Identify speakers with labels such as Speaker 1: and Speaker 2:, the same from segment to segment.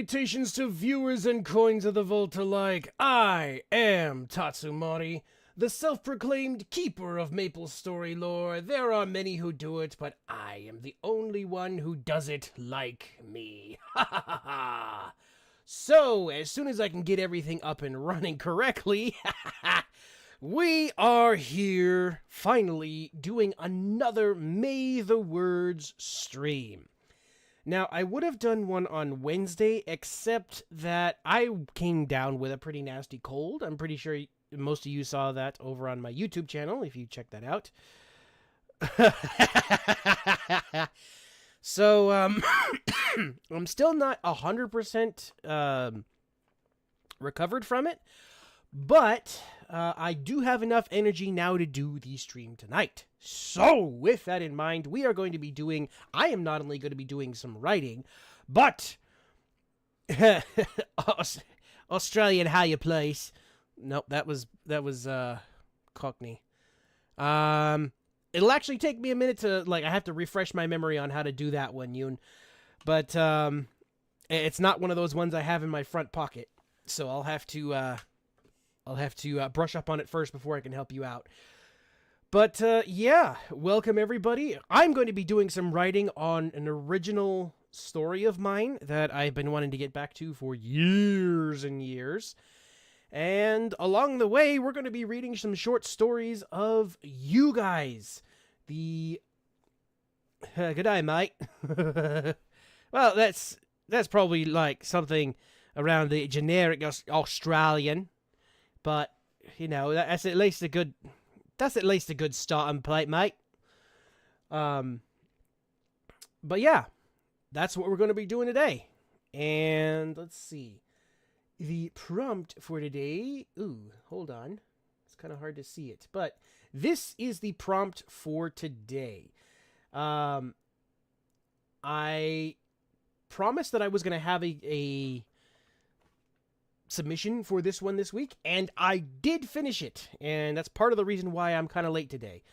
Speaker 1: Salutations to viewers and coins of the vault alike. I am Tatsumori, the self-proclaimed keeper of Maple Story lore. There are many who do it, but I am the only one who does it like me. Ha ha ha ha! So, as soon as I can get everything up and running correctly, we are here, finally, doing another May the Words stream. Now, I would have done one on Wednesday, except that I came down with a pretty nasty cold. I'm pretty sure most of you saw that over on my YouTube channel, if you check that out. So, I'm still not 100% recovered from it, but I do have enough energy now to do the stream tonight. So, with that in mind, we are going to be doing, I am not only going to be doing some writing, but Australian higher place. Nope, that was Cockney. It'll actually take me a minute to, I have to refresh my memory on how to do that one, Yoon. But it's not one of those ones I have in my front pocket, so I'll have to brush up on it first before I can help you out. But, yeah, welcome everybody. I'm going to be doing some writing on an original story of mine that I've been wanting to get back to for years and years. And along the way, we're going to be reading some short stories of you guys. Good day, mate. Well, that's probably like something around the generic Australian. But, you know, that's at least a good starting plate, mate. But yeah, that's what we're going to be doing today. And let's see. The prompt for today... Ooh, hold on. It's kind of hard to see it. But this is the prompt for today. I promised that I was going to have a submission for this one this week, and I did finish it, and that's part of the reason why I'm kind of late today.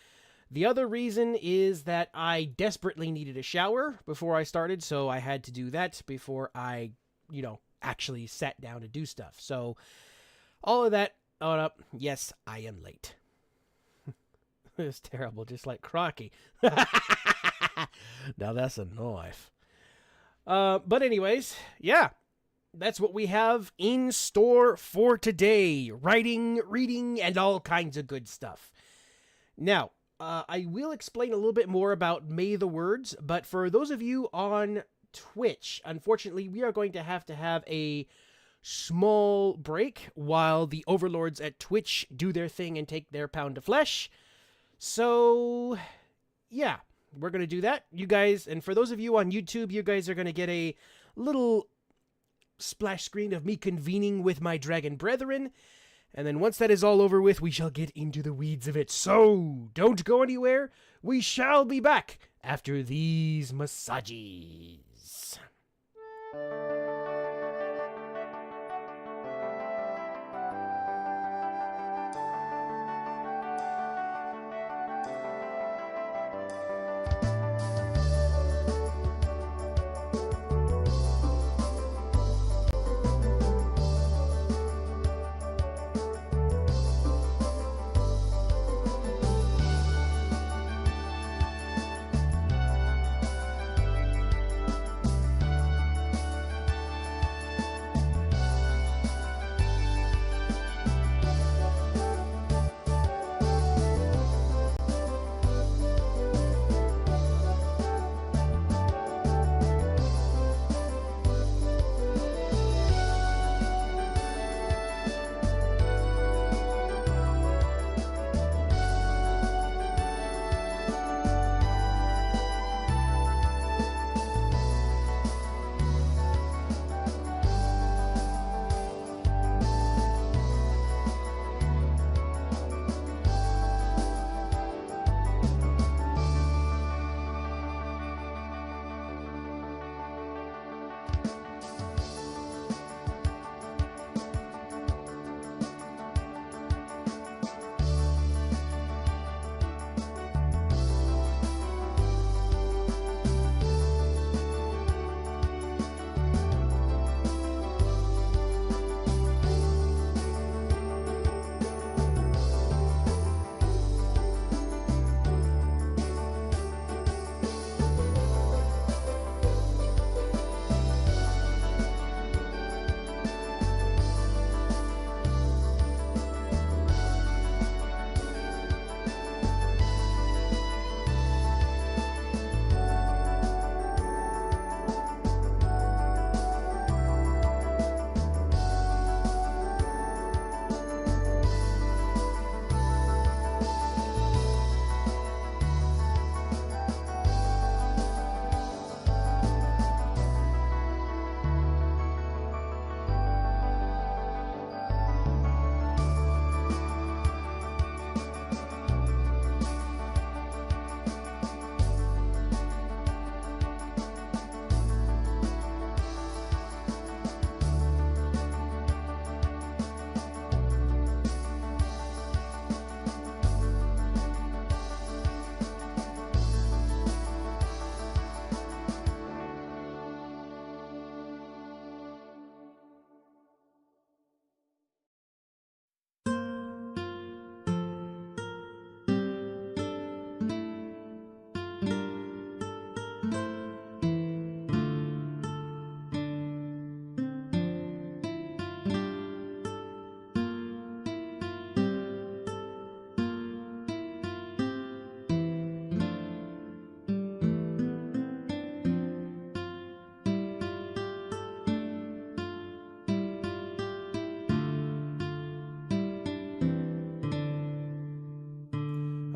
Speaker 1: The other reason is that I desperately needed a shower before I started, so I had to do that before I, actually sat down to do stuff. So, all of that on up, yes, I am late. It's terrible, just like Crocky. Now that's a knife. But anyways, yeah. That's what we have in store for today. Writing, reading, and all kinds of good stuff. Now, I will explain a little bit more about May the Words, but for those of you on Twitch, unfortunately, we are going to have a small break while the overlords at Twitch do their thing and take their pound of flesh. So, yeah, we're going to do that. You guys, and for those of you on YouTube, you guys are going to get a little splash screen of me convening with my dragon brethren, and then once that is all over with, we shall get into the weeds of it. So, don't go anywhere. We shall be back after these massages.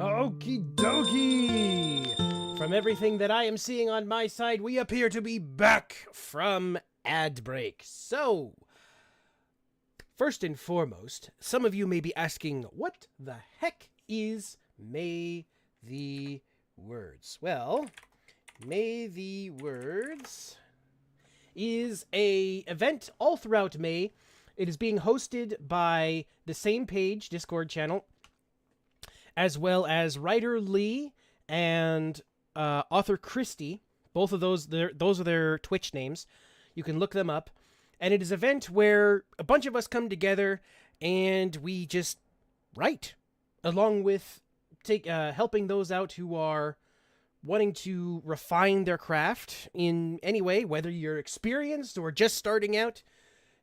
Speaker 1: Okie dokie! From everything that I am seeing on my side, we appear to be back from ad break. So, first and foremost, some of you may be asking, what the heck is May the Words? Well, May the Words is a event all throughout May. It is being hosted by the same page, Discord channel, as well as writer Lee and author Christy. Both of those are their Twitch names. You can look them up. And it is an event where a bunch of us come together and we just write, along with helping those out who are wanting to refine their craft in any way, whether you're experienced or just starting out.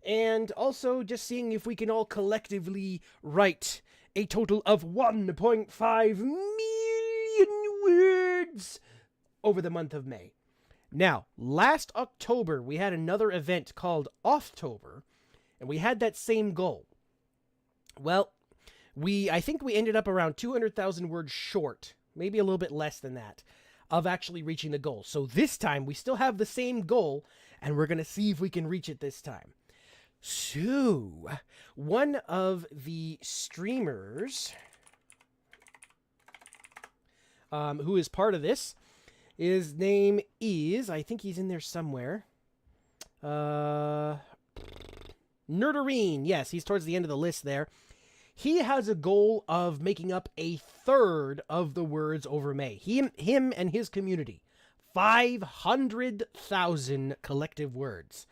Speaker 1: And also just seeing if we can all collectively write a total of 1.5 million words over the month of May. Now, last October, we had another event called Offtober, and we had that same goal. Well, I think we ended up around 200,000 words short, maybe a little bit less than that, of actually reaching the goal. So this time, we still have the same goal, and we're going to see if we can reach it this time. So, one of the streamers who is part of this, his name is, I think he's in there somewhere, Nerdarine. Yes, he's towards the end of the list there. He has a goal of making up a third of the words over May. Him and his community. 500,000 collective words.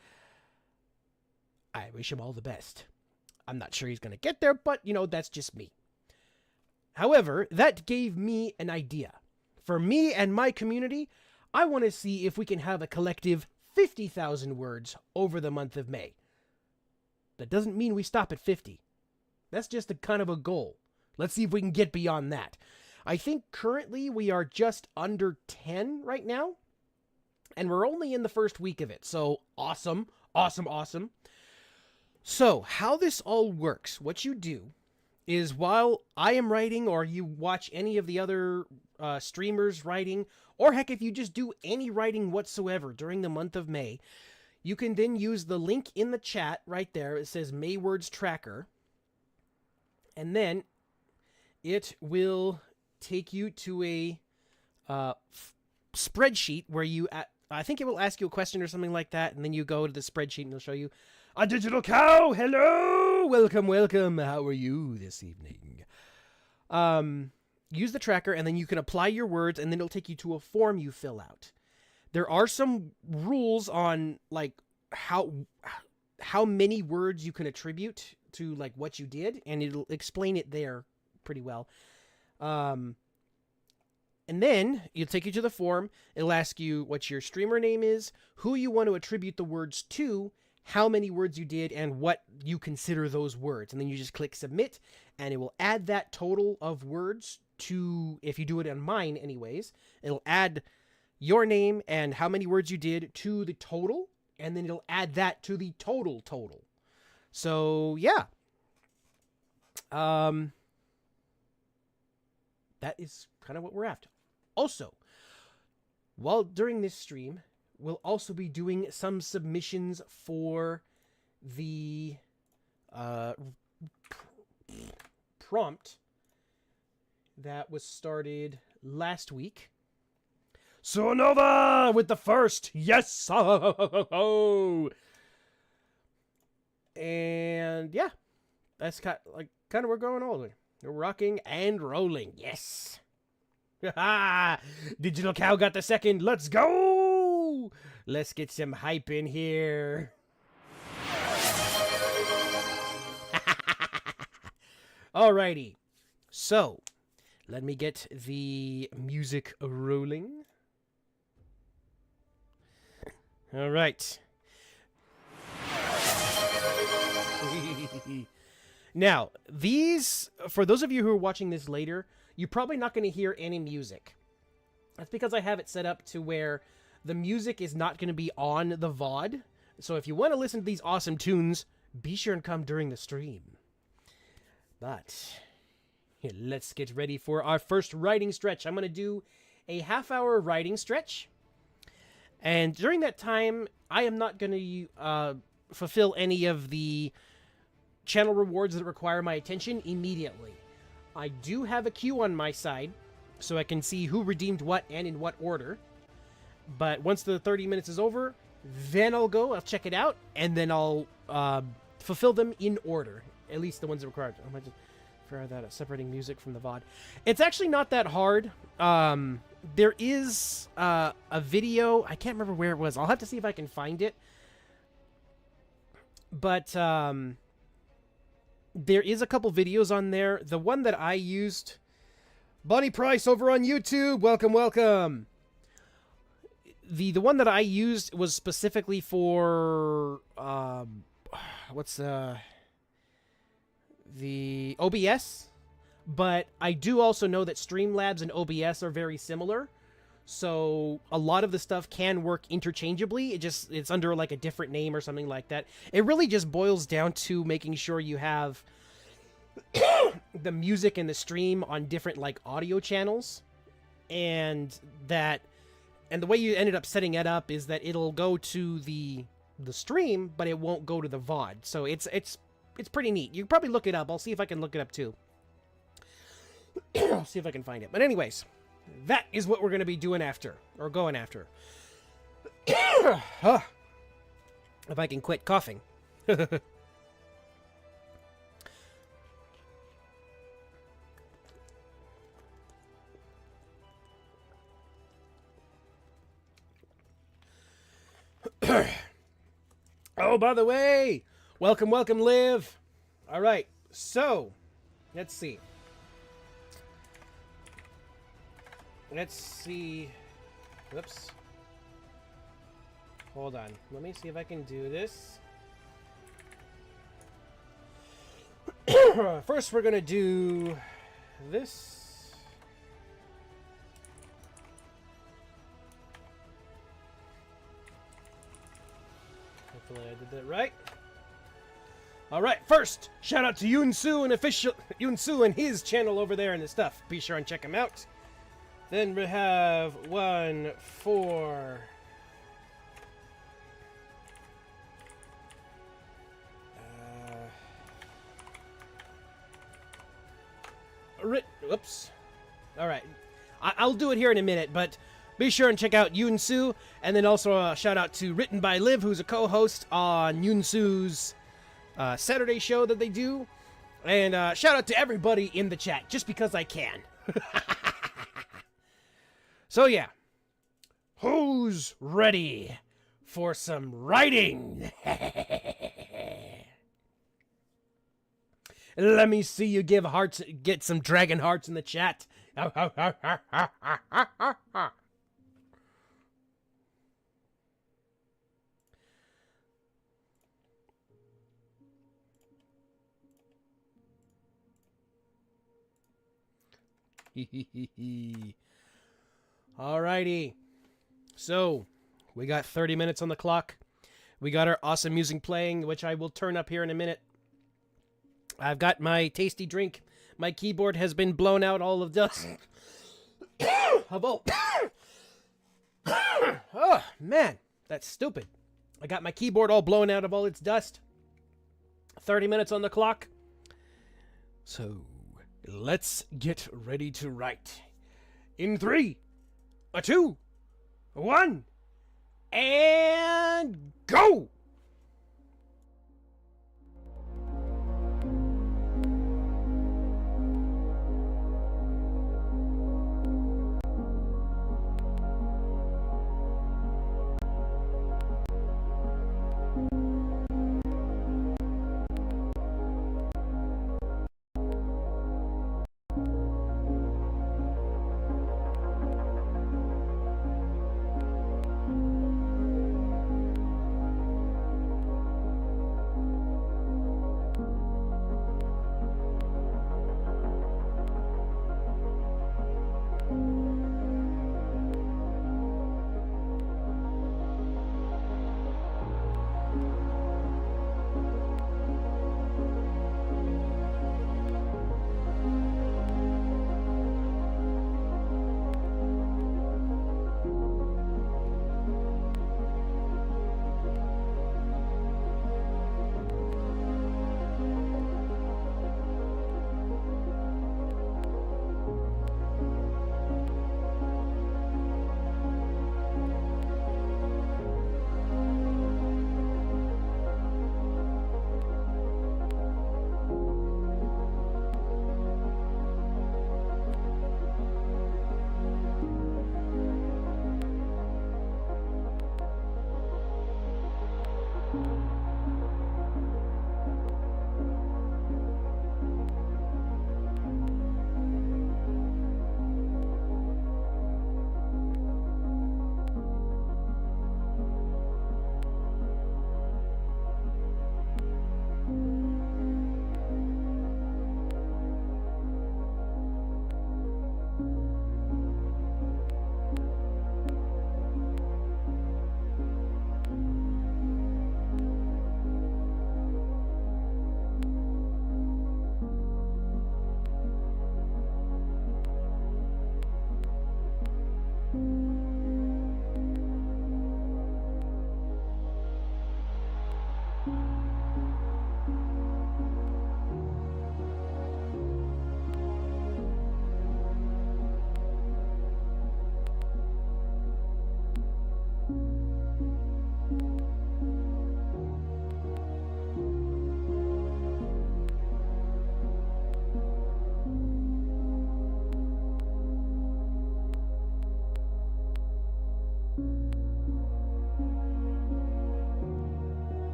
Speaker 1: I wish him all the best. I'm not sure he's going to get there, but, that's just me. However, that gave me an idea. For me and my community, I want to see if we can have a collective 50,000 words over the month of May. That doesn't mean we stop at 50. That's just a kind of a goal. Let's see if we can get beyond that. I think currently we are just under 10 right now, and we're only in the first week of it. So awesome, awesome, awesome. So, how this all works, what you do is while I am writing, or you watch any of the other streamers writing, or heck, if you just do any writing whatsoever during the month of May, you can then use the link in the chat right there. It says May Words Tracker. And then it will take you to a spreadsheet where I think it will ask you a question or something like that, and then you go to the spreadsheet and it'll show you a digital cow. Hello, welcome. How are you this evening? Use the tracker, and then you can apply your words, and then it'll take you to a form you fill out. There are some rules on like how many words you can attribute to like what you did, and it'll explain it there pretty well. And then it'll take you to the form. It'll ask you what your streamer name is, who you want to attribute the words to, how many words you did, and what you consider those words. And then you just click submit, and it will add that total of words to, if you do it on mine anyways, it'll add your name and how many words you did to the total, and then it'll add that to the total. So, yeah. That is kind of what we're after. Also, while during this stream, we'll also be doing some submissions for the prompt that was started last week. Sonova with the first. Yes. And yeah, that's kind of where we're going all the way. We're rocking and rolling. Yes. Digital Cow got the second. Let's go. Let's get some hype in here. Alrighty. So, let me get the music rolling. All right. Now, for those of you who are watching this later, you're probably not going to hear any music. That's because I have it set up to where the music is not going to be on the VOD. So if you want to listen to these awesome tunes, be sure and come during the stream. But let's get ready for our first writing stretch. I'm going to do a half-hour writing stretch. And during that time, I am not going to fulfill any of the channel rewards that require my attention immediately. I do have a queue on my side, so I can see who redeemed what and in what order. But once the 30 minutes is over, then I'll check it out, and then I'll fulfill them in order. At least the ones that require. I might just figure that separating music from the VOD. It's actually not that hard. There is a video. I can't remember where it was. I'll have to see if I can find it. But there is a couple videos on there. The one that I used, Bonnie Price over on YouTube. Welcome, welcome. The one that I used was specifically for what's the OBS, but I do also know that Streamlabs and OBS are very similar, so a lot of the stuff can work interchangeably. It's under like a different name or something like that. It really just boils down to making sure you have the music and the stream on different like audio channels, and the way you ended up setting it up is that it'll go to the stream, but it won't go to the VOD. So it's pretty neat. You can probably look it up. I'll see if I can look it up too. I'll see if I can find it. But anyways, that is what we're going to be doing after, or going after. If I can quit coughing. Oh, by the way, welcome, welcome, Liv. All right, so let's see. Whoops. Hold on. Let me see if I can do this. First, we're going to do this. Hopefully I did that right. All right, first, shout out to Yunsu and his channel over there and his stuff. Be sure and check him out. Then we have one for whoops. All right, I'll do it here in a minute, but be sure and check out Yunsu, and then also a shout out to Written by Liv, who's a co-host on Yunsu's Saturday show that they do, and shout out to everybody in the chat, just because I can. So yeah, who's ready for some writing? Let me see you give hearts, get some dragon hearts in the chat. Alrighty, so we got 30 minutes on the clock. We got our awesome music playing, which I will turn up here in a minute. I've got my tasty drink. My keyboard has been blown out all of dust. Oh man, that's stupid. I got my keyboard all blown out of all its dust. 30 minutes on the clock. So let's get ready to write. In 3, 2, 1, and go!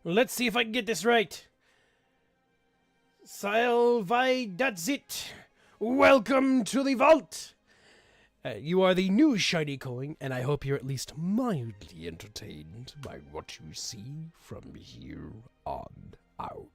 Speaker 1: Let's see if I can get this right. Salvai-Dazit. Welcome to the vault. You are the new shiny coin, and I hope you're at least mildly entertained by what you see from here on out.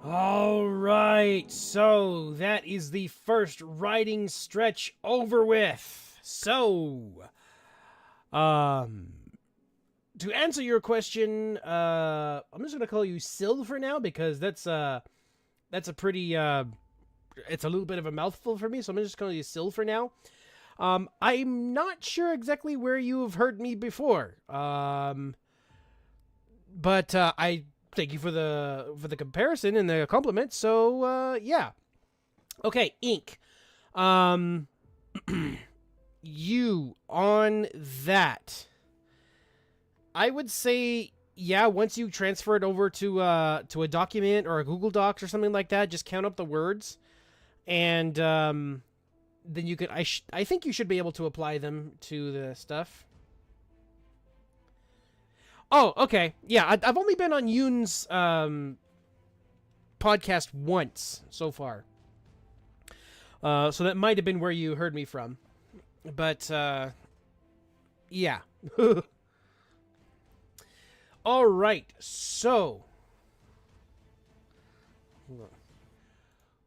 Speaker 1: All right, so that is the first writing stretch over with. So, to answer your question, I'm just gonna call you Sil for now because that's a pretty it's a little bit of a mouthful for me. So I'm just gonna call you Sil for now. I'm not sure exactly where you've heard me before. But I thank you for the comparison and the compliment. So yeah, okay, Ink. You on that? I would say yeah. Once you transfer it over to a document or a Google Docs or something like that, just count up the words, and then you could. I think you should be able to apply them to the stuff. Oh, okay. Yeah, I've only been on Yoon's podcast once so far. So that might have been where you heard me from. But, yeah. All right, so.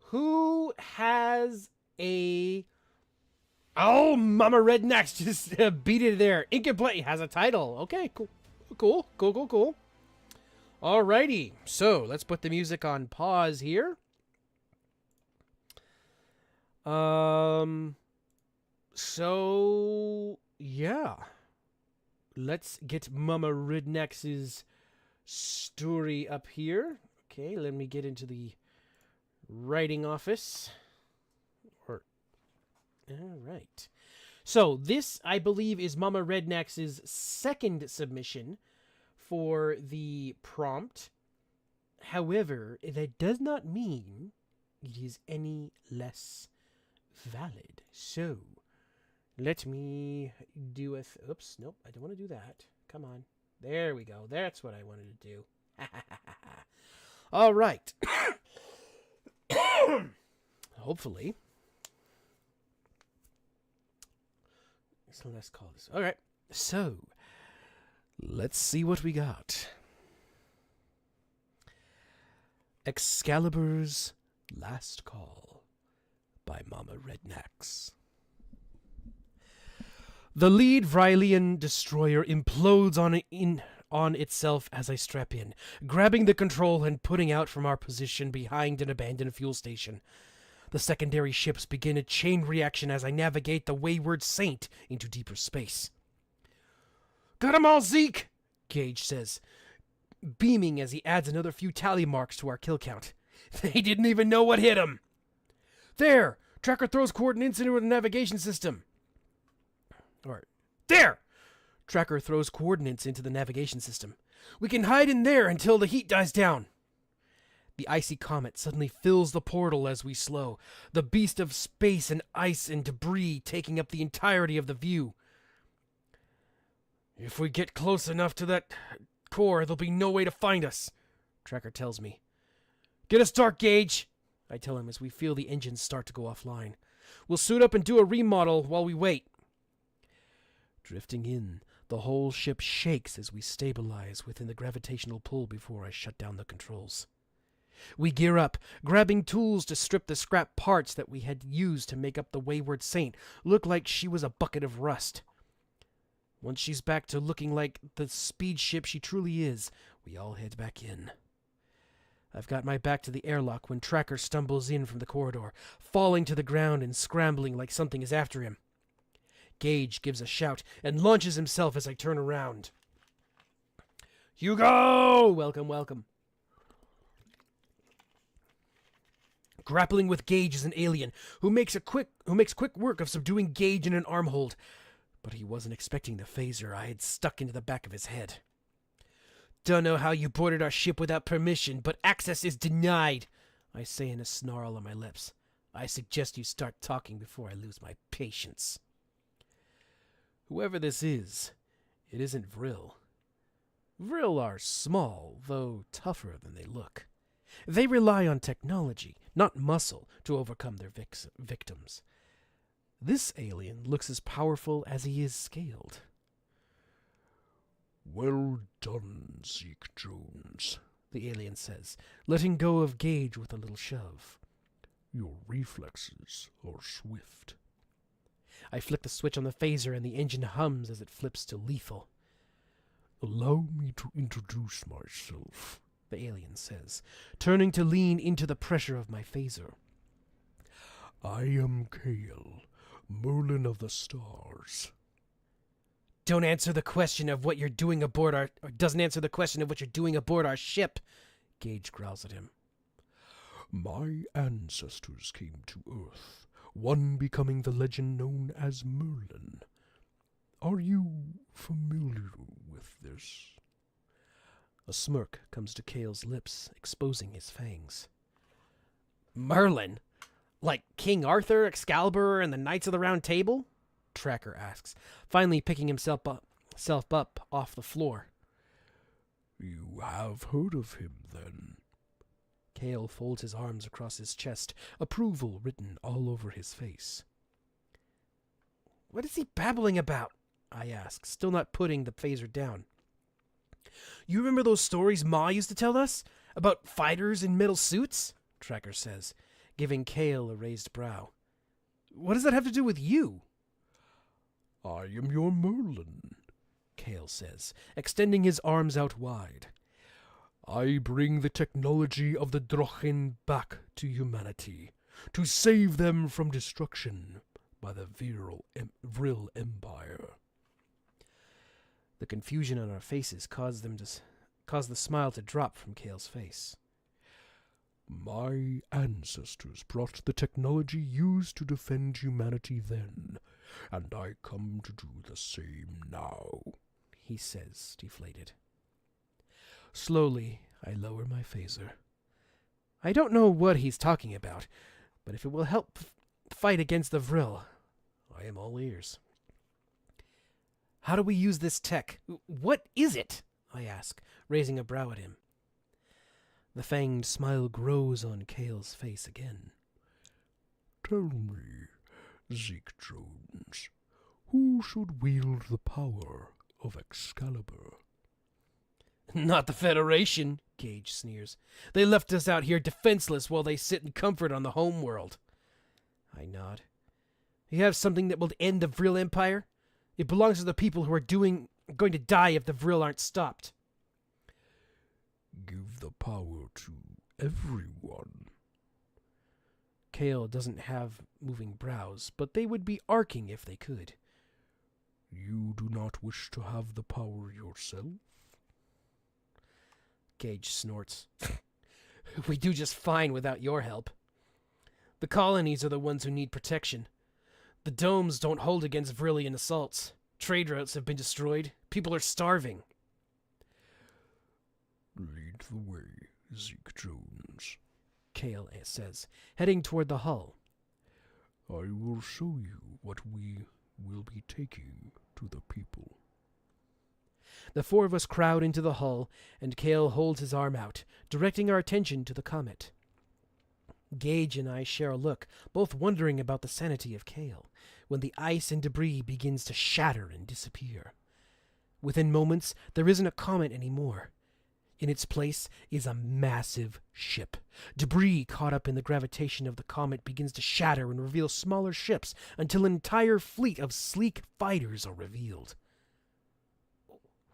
Speaker 1: Who has a... Oh, Mama Rednecks just beat it there. Incomplete has a title. Okay, cool. Cool. Alrighty, so let's put the music on pause here. So yeah, let's get Mama Rednex's story up here. Okay, let me get into the writing office. All right. So this, I believe, is Mama Rednex's second submission for the prompt. However, that does not mean it is any less valid. So, let me do a... Oops, nope, I don't want to do that. Come on. There we go. That's what I wanted to do. All right. Hopefully... So let's call this. All right. So, let's see what we got. Excalibur's Last Call by Mama Rednecks. The lead Vrylian destroyer implodes on itself as I strap in, grabbing the control and putting out from our position behind an abandoned fuel station. The secondary ships begin a chain reaction as I navigate the Wayward Saint into deeper space. Got 'em all, Zeke, Gage says, beaming as he adds another few tally marks to our kill count. They didn't even know what hit them. There! Tracker throws coordinates into the navigation system. There! Tracker throws coordinates into the navigation system. We can hide in there until the heat dies down. The icy comet suddenly fills the portal as we slow, the beast of space and ice and debris taking up the entirety of the view. If we get close enough to that core, there'll be no way to find us, Tracker tells me. Get a start, Gage, I tell him as we feel the engines start to go offline. We'll suit up and do a remodel while we wait. Drifting in, the whole ship shakes as we stabilize within the gravitational pull before I shut down the controls. We gear up, grabbing tools to strip the scrap parts that we had used to make up the Wayward Saint look like she was a bucket of rust. Once she's back to looking like the speed ship she truly is, we all head back in. I've got my back to the airlock when Tracker stumbles in from the corridor, falling to the ground and scrambling like something is after him. Gage gives a shout and launches himself as I turn around. Hugo! Welcome. Grappling with Gage is an alien who makes quick work of subduing Gage in an armhold, but he wasn't expecting the phaser I had stuck into the back of his head. Don't know how you boarded our ship without permission, but access is denied, I say in a snarl on my lips. I suggest you start talking before I lose my patience. Whoever this is, it isn't Vril. Vril are small, though tougher than they look. They rely on technology, not muscle, to overcome their victims. This alien looks as powerful as he is scaled. Well done, Zeke Jones, the alien says, letting go of Gage with a little shove.
Speaker 2: Your reflexes are swift.
Speaker 1: I flick the switch on the phaser and the engine hums as it flips to lethal.
Speaker 2: Allow me to introduce myself,
Speaker 1: the alien says, turning to lean into the pressure of my phaser.
Speaker 2: I am Kale, Merlin of the Stars.
Speaker 1: Don't answer the question of what you're doing aboard our... Or doesn't answer the question of what you're doing aboard our ship, Gage growls at him.
Speaker 2: My ancestors came to Earth, one becoming the legend known as Merlin. Are you familiar with this?
Speaker 1: A smirk comes to Kale's lips, exposing his fangs. Merlin? Like King Arthur, Excalibur, and the Knights of the Round Table? Tracker asks, finally picking himself up off the floor.
Speaker 2: You have heard of him, then?
Speaker 1: Kale folds his arms across his chest, approval written all over his face. What is he babbling about? I ask, still not putting the phaser down. You remember those stories Ma used to tell us? About fighters in metal suits? Tracker says, giving Kale a raised brow. What does that have to do with you?
Speaker 2: I am your Merlin,
Speaker 1: Kale says, extending his arms out wide.
Speaker 2: I bring the technology of the Drochen back to humanity, to save them from destruction by the Vril Empire.
Speaker 1: The confusion on our faces caused the smile to drop from Kale's face.
Speaker 2: My ancestors brought the technology used to defend humanity then, and I come to do the same now,
Speaker 1: he says, deflated. Slowly, I lower my phaser. I don't know what he's talking about, but if it will help fight against the Vril, I am all ears. How do we use this tech? What is it? I ask, raising a brow at him. The fanged smile grows on Kale's face again.
Speaker 2: Tell me, Zeke Jones, who should wield the power of Excalibur?
Speaker 1: Not the Federation, Gage sneers. They left us out here defenseless while they sit in comfort on the home world. I nod. You have something that will end the Vril Empire? It belongs to the people who are going to die if the Vril aren't stopped.
Speaker 2: Give the power to everyone.
Speaker 1: Kale doesn't have moving brows, but they would be arcing if they could.
Speaker 2: You do not wish to have the power yourself?
Speaker 1: Gage snorts. We do just fine without your help. The colonies are the ones who need protection. The domes don't hold against Vrillian assaults. Trade routes have been destroyed. People are starving.
Speaker 2: Lead the way, Zeke Jones,
Speaker 1: Kale says, heading toward the hull.
Speaker 2: I will show you what we will be taking to the people.
Speaker 1: The four of us crowd into the hull, and Kale holds his arm out, directing our attention to the comet. Gage and I share a look, both wondering about the sanity of Kale, when the ice and debris begins to shatter and disappear. Within moments, there isn't a comet anymore. In its place is a massive ship. Debris caught up in the gravitation of the comet begins to shatter and reveal smaller ships until an entire fleet of sleek fighters are revealed.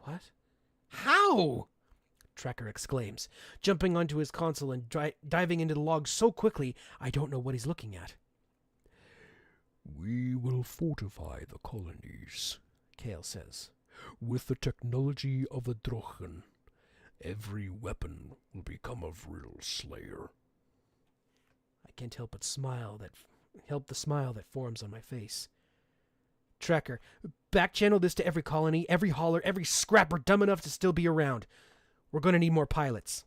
Speaker 1: What? How? Tracker exclaims, jumping onto his console and diving into the logs so quickly I don't know what he's looking at.
Speaker 2: We will fortify the colonies,
Speaker 1: Kale says.
Speaker 2: With the technology of the Drochen, every weapon will become a Vril Slayer.
Speaker 1: I can't help the smile that forms on my face. Tracker, back-channel this to every colony, every hauler, every scrapper dumb enough to still be around. We're going to need more pilots.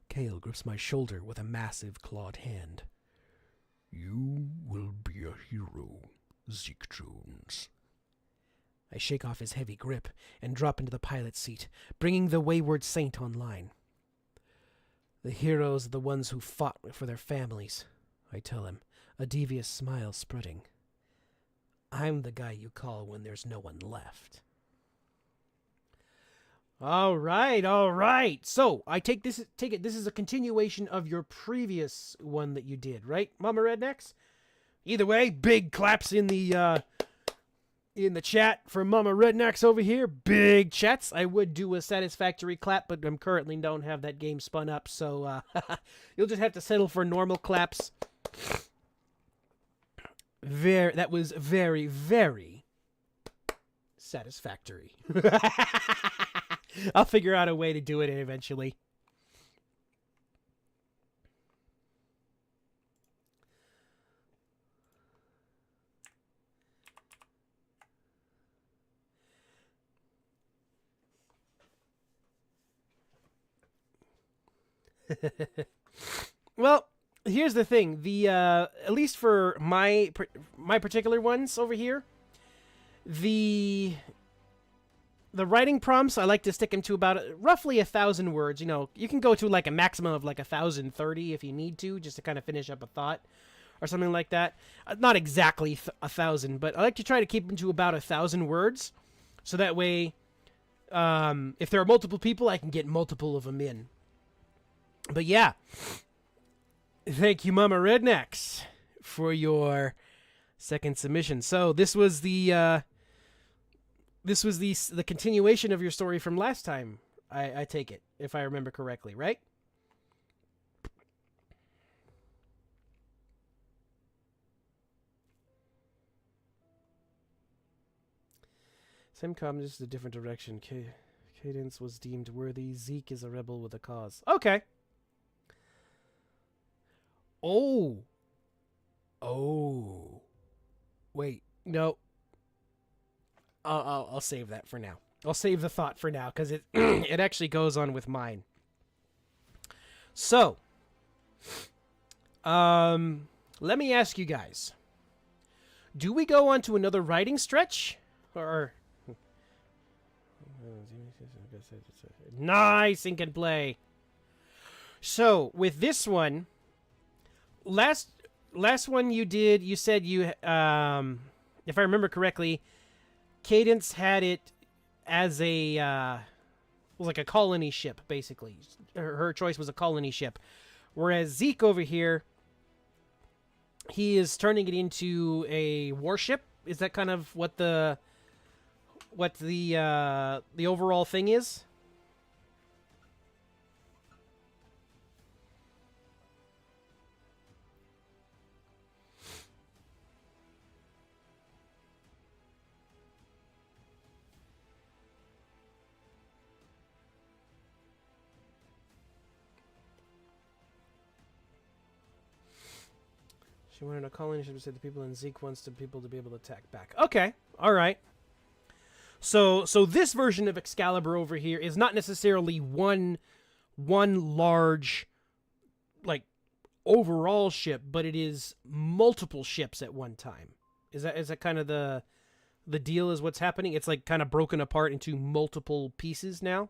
Speaker 1: Kale grips my shoulder with a massive clawed hand.
Speaker 2: You will be a hero, Zeke Jones.
Speaker 1: I shake off his heavy grip and drop into the pilot's seat, bringing the wayward saint online. The heroes are the ones who fought for their families, I tell him, a devious smile spreading. I'm the guy you call when there's no one left. All right, all right. So I take it. This is a continuation of your previous one that you did, right, Mama Rednecks? Either way, big claps in the chat for Mama Rednecks over here. Big chats. I would do a satisfactory clap, but I'm currently don't have that game spun up, so you'll just have to settle for normal claps. That was very, very satisfactory. I'll figure out a way to do it eventually. Well, here's the thing. The at least for my particular ones over here, the writing prompts, I like to stick them to about roughly 1,000 words. You know, you can go to like a maximum of like 1,030 if you need to, just to kind of finish up a thought or something like that. Not exactly 1,000, but I like to try to keep them to about 1,000 words, so that way, if there are multiple people, I can get multiple of them in. But yeah, thank you, Mama Rednecks, for your second submission. So this was the continuation of your story from last time. I take it, if I remember correctly, right? Same comment, just a different direction. Cadence was deemed worthy. Zeke is a rebel with a cause. Okay. Oh. Wait, no. I'll save that for now. I'll save the thought for now, because it it actually goes on with mine. So, let me ask you guys. Do we go on to another writing stretch? Or... Nice, Ink and Play. So, with this one, last one you did, you said you, if I remember correctly, Cadence had it as a, was like a colony ship, basically. Her choice was a colony ship. Whereas Zeke over here, he is turning it into a warship. Is that kind of what the overall thing is? She wanted a colony ship to say the people, and Zeke wants the people to be able to attack back. Okay, all right. So this version of Excalibur over here is not necessarily one large, like, overall ship, but it is multiple ships at one time. Is that kind of the deal? Is what's happening? It's like kind of broken apart into multiple pieces now.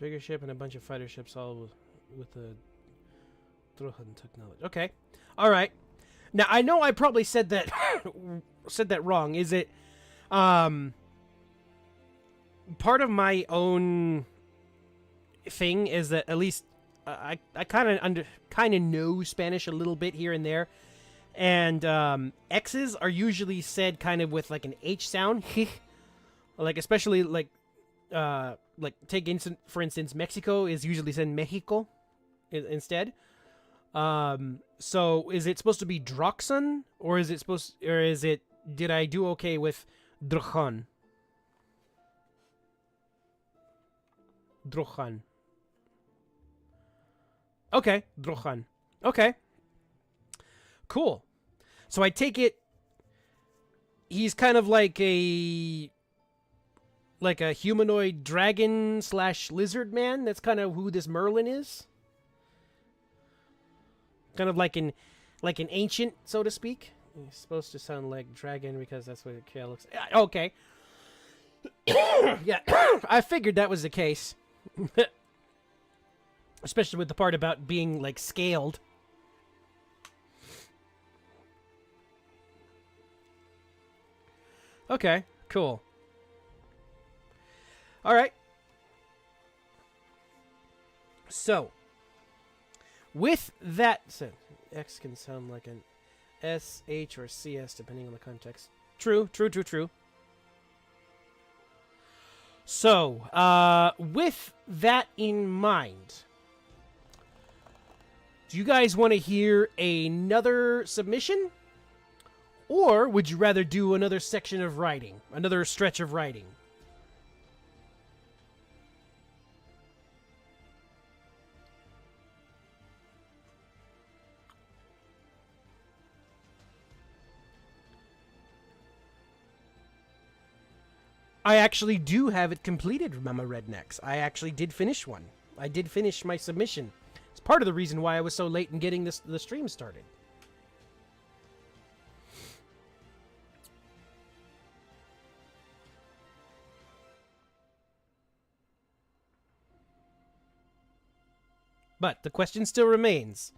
Speaker 1: Bigger ship and a bunch of fighter ships, all with the Drohan technology. Okay, all right. Now I know I probably said that wrong. Is it part of my own thing is that at least I kind of know Spanish a little bit here and there, and X's are usually said kind of with like an H sound, like especially like take for instance, Mexico is usually said Mexico instead. So is it supposed to be Droxon, or is it did I do okay with Drohan? Drohan. Okay, Drohan. Okay. Cool. So I take it he's kind of like a humanoid dragon / lizard man. That's kind of who this Merlin is. kind of like an ancient, so to speak. It's supposed to sound like dragon because that's what it looks. Okay. Yeah, I figured that was the case. Especially with the part about being like scaled. Okay, cool. All right. So, with that said, X can sound like an S, H, or CS depending on the context. True. So, with that in mind, do you guys want to hear another submission? Or would you rather do another section of writing? Another stretch of writing? I actually do have it completed, Mama Rednecks. I actually did finish one. I did finish my submission. It's part of the reason why I was so late in getting the stream started. But the question still remains.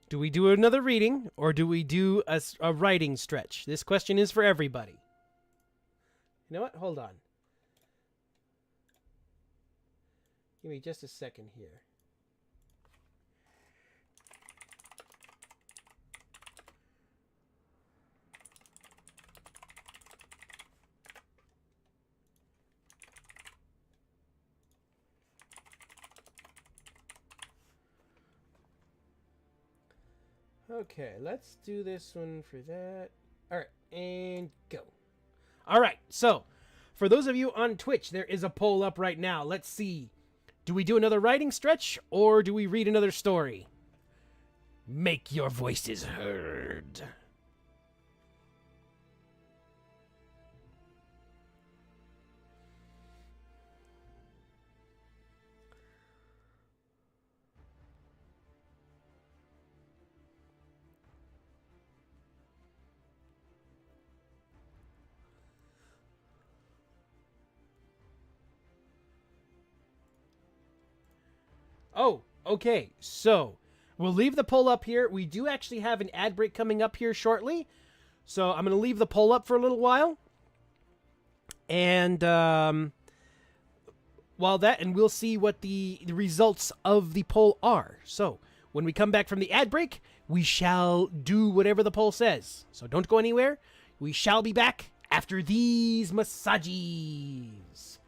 Speaker 1: Do we do another reading, or do we do a writing stretch? This question is for everybody. You know what? Hold on. Give me just a second here. Okay, let's do this one for that. All right, and go. All right, so for those of you on Twitch, there is a poll up right now. Let's see. Do we do another writing stretch, or do we read another story? Make your voices heard. Oh, okay. So, we'll leave the poll up here. We do actually have an ad break coming up here shortly. So, I'm going to leave the poll up for a little while. And, we'll see what the results of the poll are. So, when we come back from the ad break, we shall do whatever the poll says. So, don't go anywhere. We shall be back after these massages.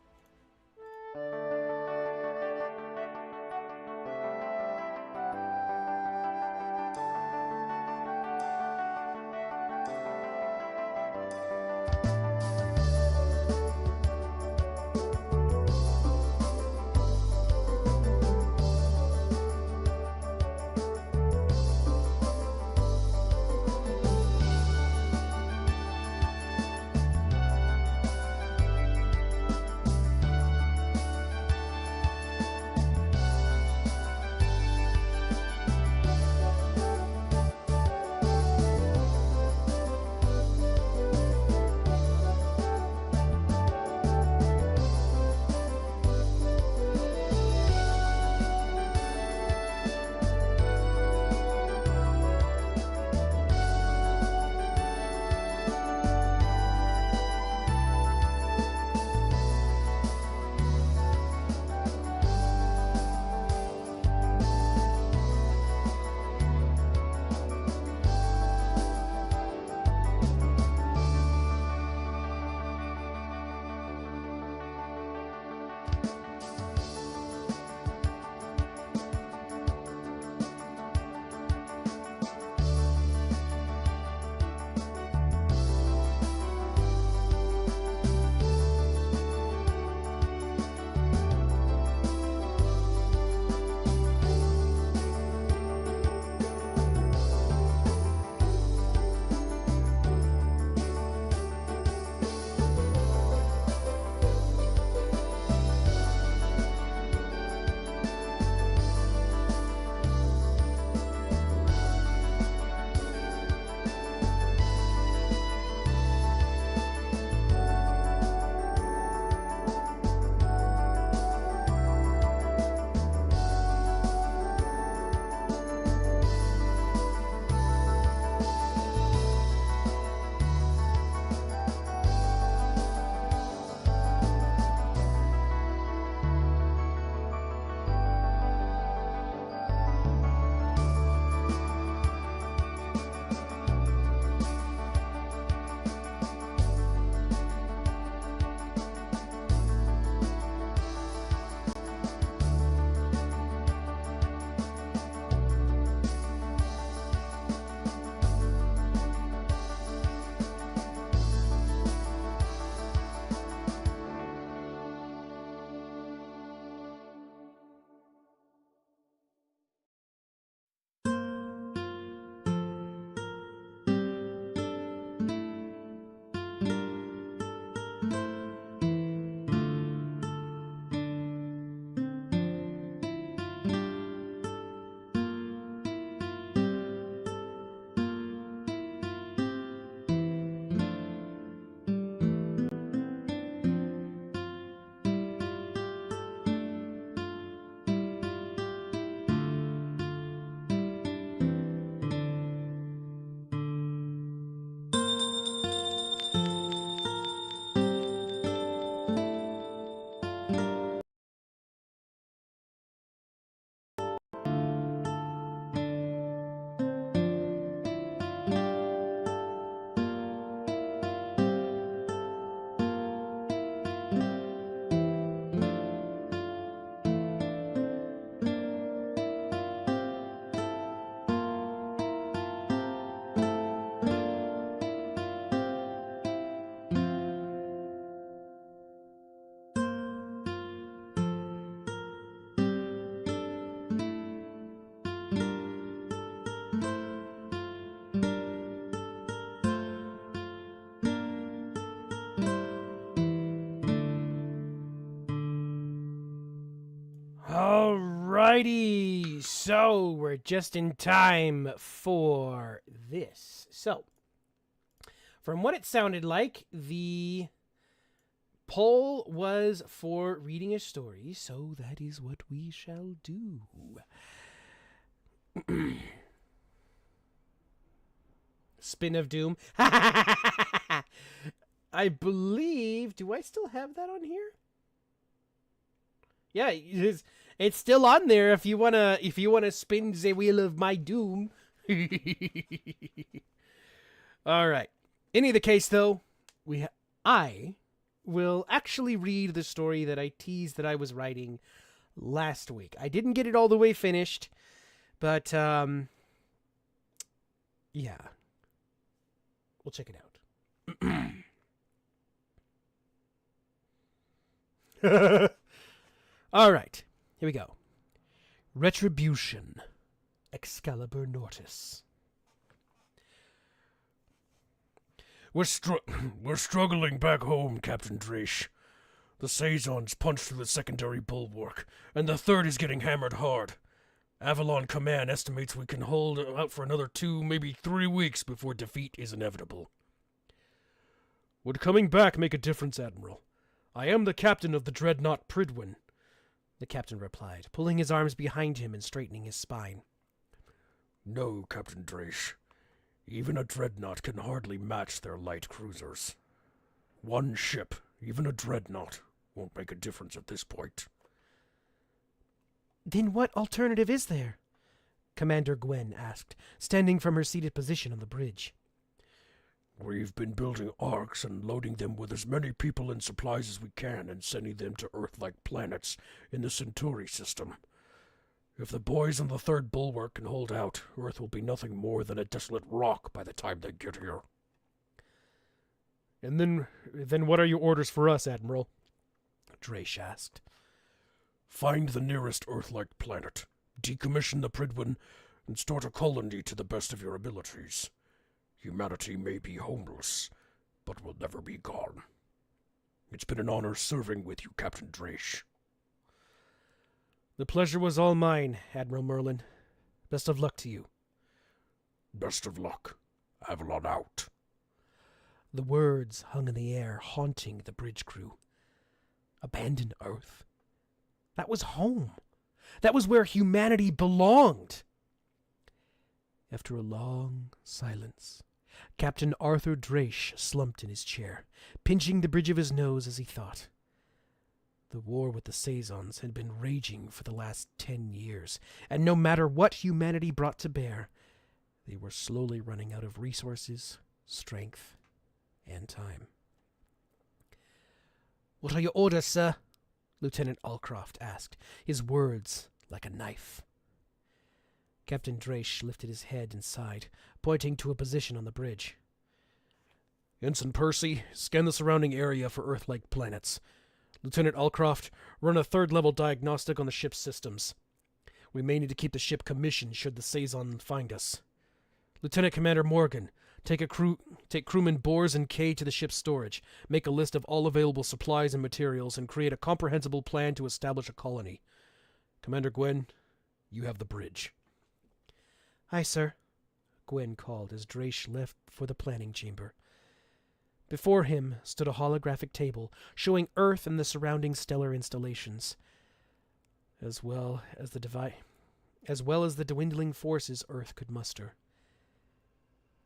Speaker 1: Alrighty, so we're just in time for this. So, from what it sounded like, the poll was for reading a story, so that is what we shall do. Spin of Doom. I believe. Do I still have that on here? Yeah, it's still on there if you wanna spin the wheel of my doom. All right. In either case, though, I will actually read the story that I teased that I was writing last week. I didn't get it all the way finished, but yeah, we'll check it out. All right, here we go. Retribution, Excalibur Nortis.
Speaker 2: We're struggling back home, Captain Draish. The Saisons punched through the secondary bulwark, and the third is getting hammered hard. Avalon Command estimates we can hold out for another 2, maybe 3 weeks before defeat is inevitable. Would coming back make a difference, Admiral? I am the captain of the dreadnought Pridwin,
Speaker 1: the captain replied, pulling his arms behind him and straightening his spine.
Speaker 2: No, Captain Draish. Even a dreadnought can hardly match their light cruisers. One ship, even a dreadnought, won't make a difference at this point.
Speaker 1: Then what alternative is there? Commander Gwen asked, standing from her seated position on the bridge.
Speaker 2: We've been building arcs and loading them with as many people and supplies as we can and sending them to Earth-like planets in the Centauri system. If the boys on the third bulwark can hold out, Earth will be nothing more than a desolate rock by the time they get here.
Speaker 1: And then what are your orders for us, Admiral? Draish asked.
Speaker 2: Find the nearest Earth-like planet, decommission the Pridwin, and start a colony to the best of your abilities. Humanity may be homeless, but will never be gone. It's been an honor serving with you, Captain Draish.
Speaker 1: The pleasure was all mine, Admiral Merlin. Best of luck to you.
Speaker 2: Best of luck. Avalon out.
Speaker 1: The words hung in the air, haunting the bridge crew. Abandon Earth? That was home. That was where humanity belonged. After a long silence, Captain Arthur Draish slumped in his chair, pinching the bridge of his nose as he thought. The war with the Saisons had been raging for the last 10 years, and no matter what humanity brought to bear, they were slowly running out of resources, strength, and time. "What are your orders, sir?" Lieutenant Alcroft asked, his words like a knife. Captain Draish lifted his head and sighed, pointing to a position on the bridge. "Ensign Percy, scan the surrounding area for Earth-like planets. Lieutenant Alcroft, run a third-level diagnostic on the ship's systems. We may need to keep the ship commissioned should the Saison find us. Lieutenant Commander Morgan, take crewman Bors and Kay to the ship's storage. Make a list of all available supplies and materials and create a comprehensible plan to establish a colony. Commander Gwen, you have the bridge." "Aye, sir," Gwen called as Draish left for the planning chamber. Before him stood a holographic table showing Earth and the surrounding stellar installations, as well as the dwindling forces Earth could muster.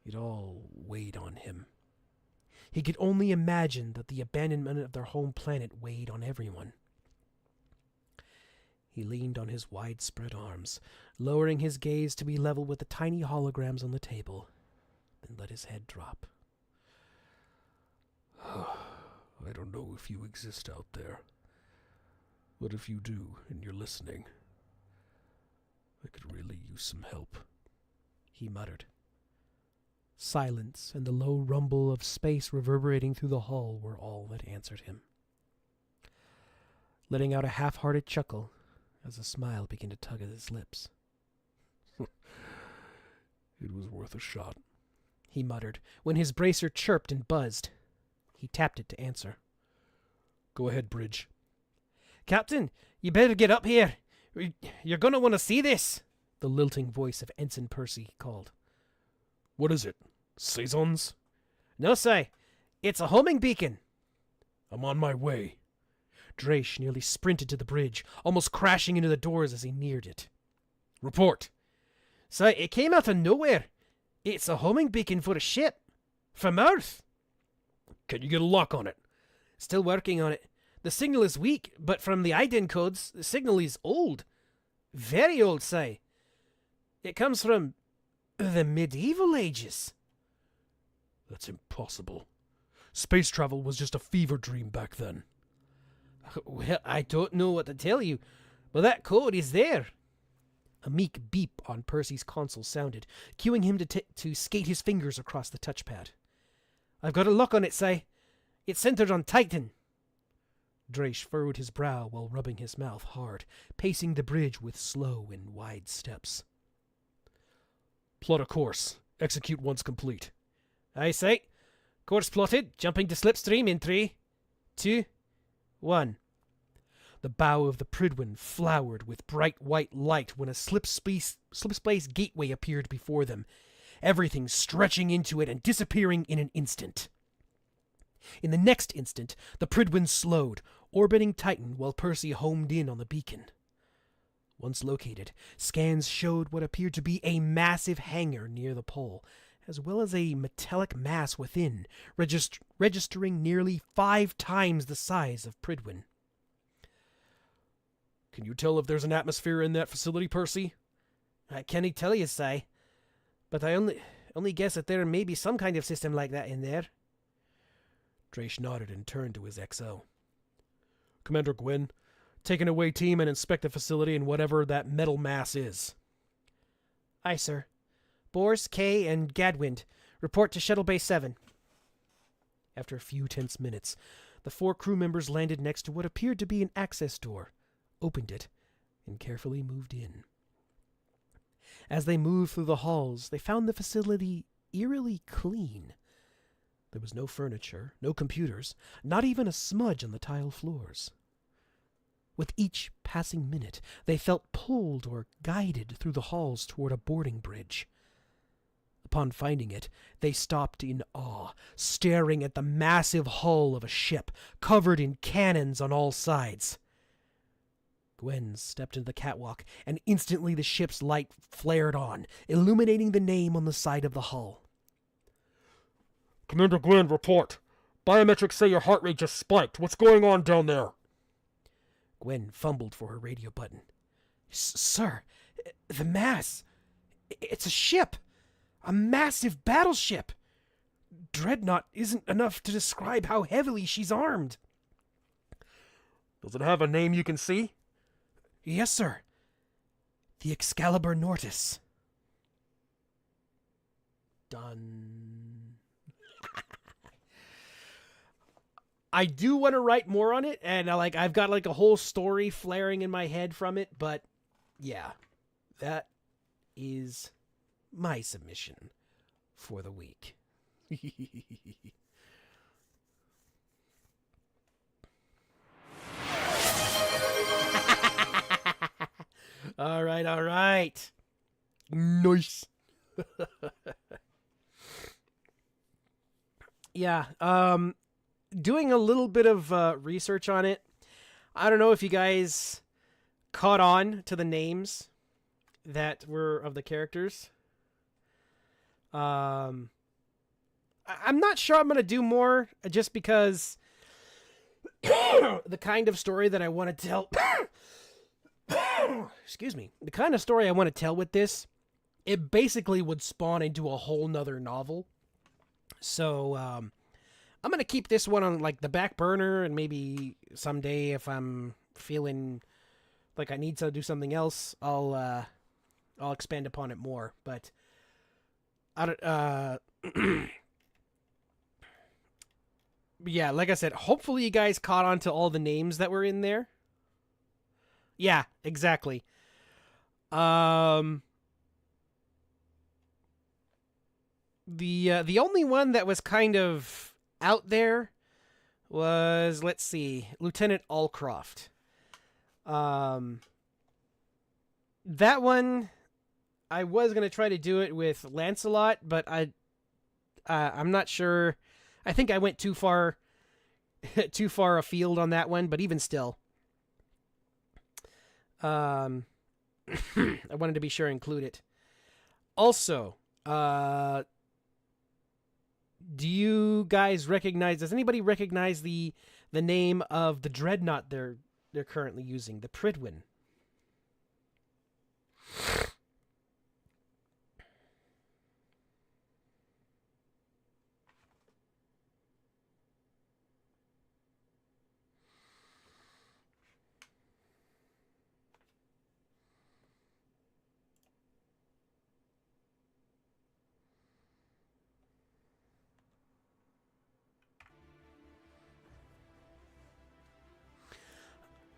Speaker 1: It all weighed on him. He could only imagine that the abandonment of their home planet weighed on everyone. He leaned on his widespread arms, lowering his gaze to be level with the tiny holograms on the table, then let his head drop.
Speaker 2: I don't know if you exist out there, but if you do and you're listening, I could really use some help,"
Speaker 1: he muttered. Silence and the low rumble of space reverberating through the hull were all that answered him. Letting out a half-hearted chuckle as a smile began to tug at his lips.
Speaker 2: "It was worth a shot,"
Speaker 1: he muttered, when his bracer chirped and buzzed. He tapped it to answer. "Go ahead, Bridge." "Captain, you better get up here. You're gonna want to see this, the lilting voice of Ensign Percy called.
Speaker 2: What is it? Saisons?
Speaker 1: No, say. It's a homing beacon.
Speaker 2: I'm on my way.
Speaker 1: Draish nearly sprinted to the bridge, almost crashing into the doors as he neared it.
Speaker 2: Report.
Speaker 1: So it came out of nowhere. It's a homing beacon for a ship. From Earth.
Speaker 2: Can you get a lock on it?
Speaker 1: Still working on it. The signal is weak, but from the IDEN codes, the signal is old. Very old, say. It comes from the medieval ages.
Speaker 2: That's impossible. Space travel was just a fever dream back then.
Speaker 1: Well, I don't know what to tell you, but that code is there. A meek beep on Percy's console sounded, cueing him to skate his fingers across the touchpad. I've got a lock on it, say. It's centered on Titan. Draish furrowed his brow while rubbing his mouth hard, pacing the bridge with slow and wide steps.
Speaker 2: Plot a course. Execute once complete.
Speaker 1: Aye, say. Course plotted. Jumping to slipstream in 3, 2, 1. The bow of the Prydwen flowered with bright white light when a slip space gateway appeared before them, everything stretching into it and disappearing in an instant. In the next instant, the Prydwen slowed, orbiting Titan while Percy homed in on the beacon. Once located, scans showed what appeared to be a massive hangar near the pole, as well as a metallic mass within, registering nearly 5 times the size of Prydwen.
Speaker 2: Can you tell if there's an atmosphere in that facility, Percy?
Speaker 1: I can't tell you, say, but I only guess that there may be some kind of system like that in there.
Speaker 2: Draish nodded and turned to his XO. Commander Gwyn, take an away team and inspect the facility and whatever that metal mass is.
Speaker 1: Aye, sir. Bors, Kay, and Gadwind, report to Shuttle Bay 7. After a few tense minutes, the 4 crew members landed next to what appeared to be an access door, opened it, and carefully moved in. As they moved through the halls, they found the facility eerily clean. There was no furniture, no computers, not even a smudge on the tile floors. With each passing minute, they felt pulled or guided through the halls toward a boarding bridge. Upon finding it, they stopped in awe, staring at the massive hull of a ship, covered in cannons on all sides. Gwen stepped into the catwalk, and instantly the ship's light flared on, illuminating the name on the side of the hull.
Speaker 2: Commander Gwen, report. Biometrics say your heart rate just spiked. What's going on down there?
Speaker 1: Gwen fumbled for her radio button. Sir, the mass. It's a ship. A massive battleship. Dreadnought isn't enough to describe how heavily she's armed.
Speaker 2: Does it have a name you can see?
Speaker 1: Yes, sir. The Excalibur Nortis. Done. I do want to write more on it, and I've got a whole story flaring in my head from it, but yeah, that is my submission for the week. All right.
Speaker 2: Nice.
Speaker 1: Yeah, doing a little bit of research on it. I don't know if you guys caught on to the names that were of the characters. I'm not sure I'm going to do more just because the kind of story that I want to tell... Excuse me. The kind of story I want to tell with this, it basically would spawn into a whole nother novel. So, I'm going to keep this one on the back burner, and maybe someday if I'm feeling like I need to do something else, I'll expand upon it more. But I don't, yeah, like I said, hopefully you guys caught on to all the names that were in there. Yeah, exactly. The only one that was kind of out there was, let's see, Lieutenant Allcroft. that one, I was gonna try to do it with Lancelot, but I'm not sure. I think I went too far, too far afield on that one. But even still, I wanted to be sure to include it. Also, do you guys recognize? Does anybody recognize the name of the dreadnought they're currently using, the Pridwin?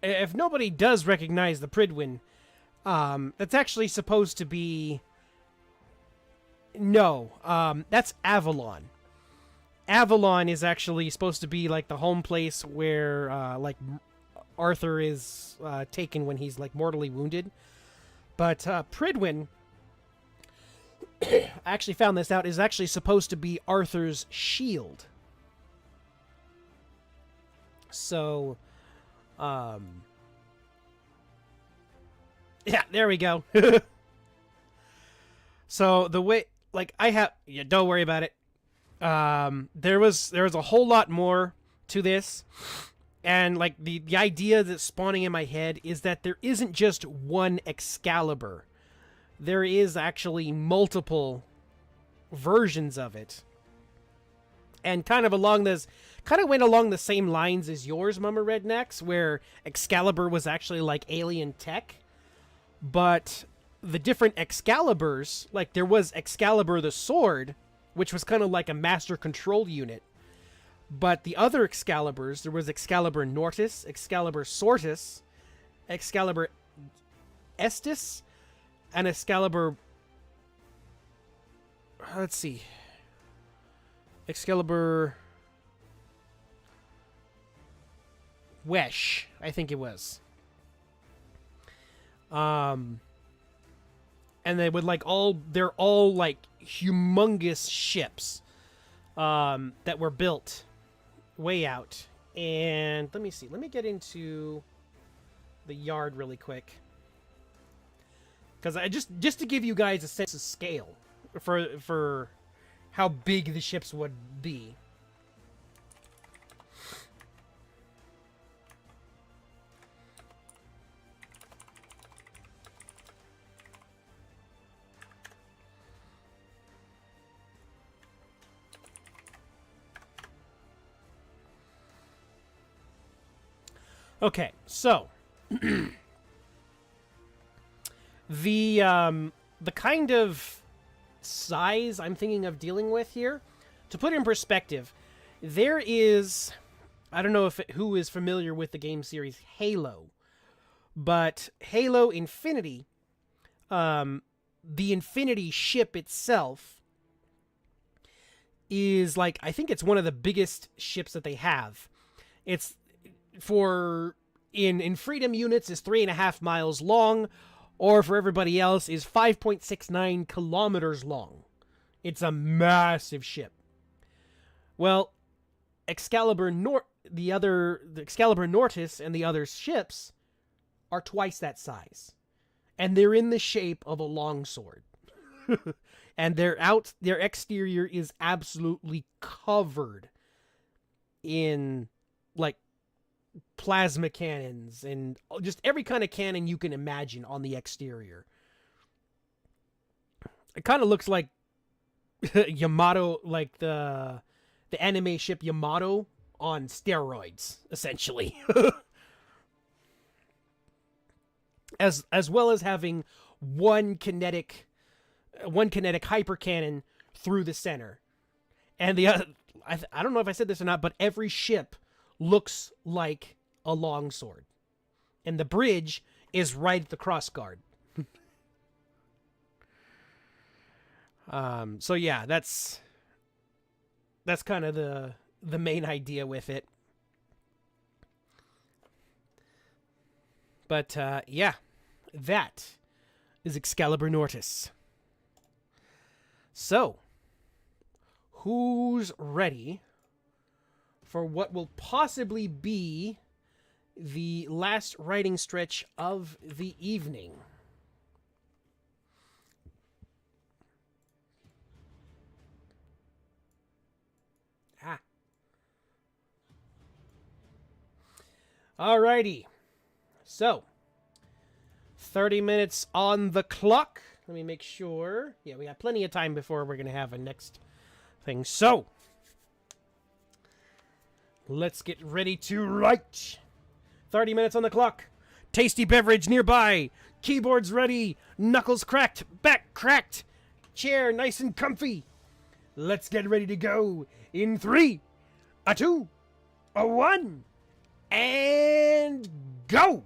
Speaker 1: If nobody does recognize the Pridwin, that's actually supposed to be... No, that's Avalon. Avalon is actually supposed to be like the home place where like Arthur is taken when he's like mortally wounded. But Pridwin, I actually found this out, is actually supposed to be Arthur's shield. So, yeah, there we go. So the way, like, yeah, don't worry about it. There was a whole lot more to this, and like the idea that's spawning in my head is that there isn't just one Excalibur. There is actually multiple versions of it, and kind of went along the same lines as yours, Mama Rednecks, where Excalibur was actually like alien tech, but the different Excaliburs, like there was Excalibur the sword, which was kind of like a master control unit. But the other Excaliburs, there was Excalibur Nortis, Excalibur Sortis, Excalibur Estus, and Excalibur... Let's see. Excalibur... Wesh, I think it was. And they would like they're all like humongous ships that were built way out. And let me see. Let me get into the yard really quick. Because I just to give you guys a sense of scale for how big the ships would be. Okay, so the kind of size I'm thinking of dealing with here, to put it in perspective, there is, I don't know who is familiar with the game series Halo, but Halo Infinity, the Infinity ship itself is like, I think it's one of the biggest ships that they have. It's in freedom units is 3.5 miles long, or for everybody else is 5.69 kilometers long. It's a massive ship. Well, the Excalibur Nortis and the other ships are twice that size, and they're in the shape of a longsword. And their exterior is absolutely covered in like plasma cannons and just every kind of cannon you can imagine on the exterior. It kind of looks like Yamato, like the anime ship Yamato on steroids, essentially. as well as having one kinetic hyper cannon through the center. And the other, I don't know if I said this or not, but every ship looks like a longsword. And the bridge is right at the crossguard. So yeah, that's kind of the main idea with it. But yeah, that is Excalibur Nortis. So, who's ready for what will possibly be the last writing stretch of the evening? Alrighty. So, 30 minutes on the clock. Let me make sure. Yeah, we got plenty of time before we're going to have a next thing. So, let's get ready to write. 30 minutes on the clock. Tasty beverage nearby. Keyboards ready. Knuckles cracked. Back cracked. Chair nice and comfy. Let's get ready to go in 3, a 2, a 1, and go!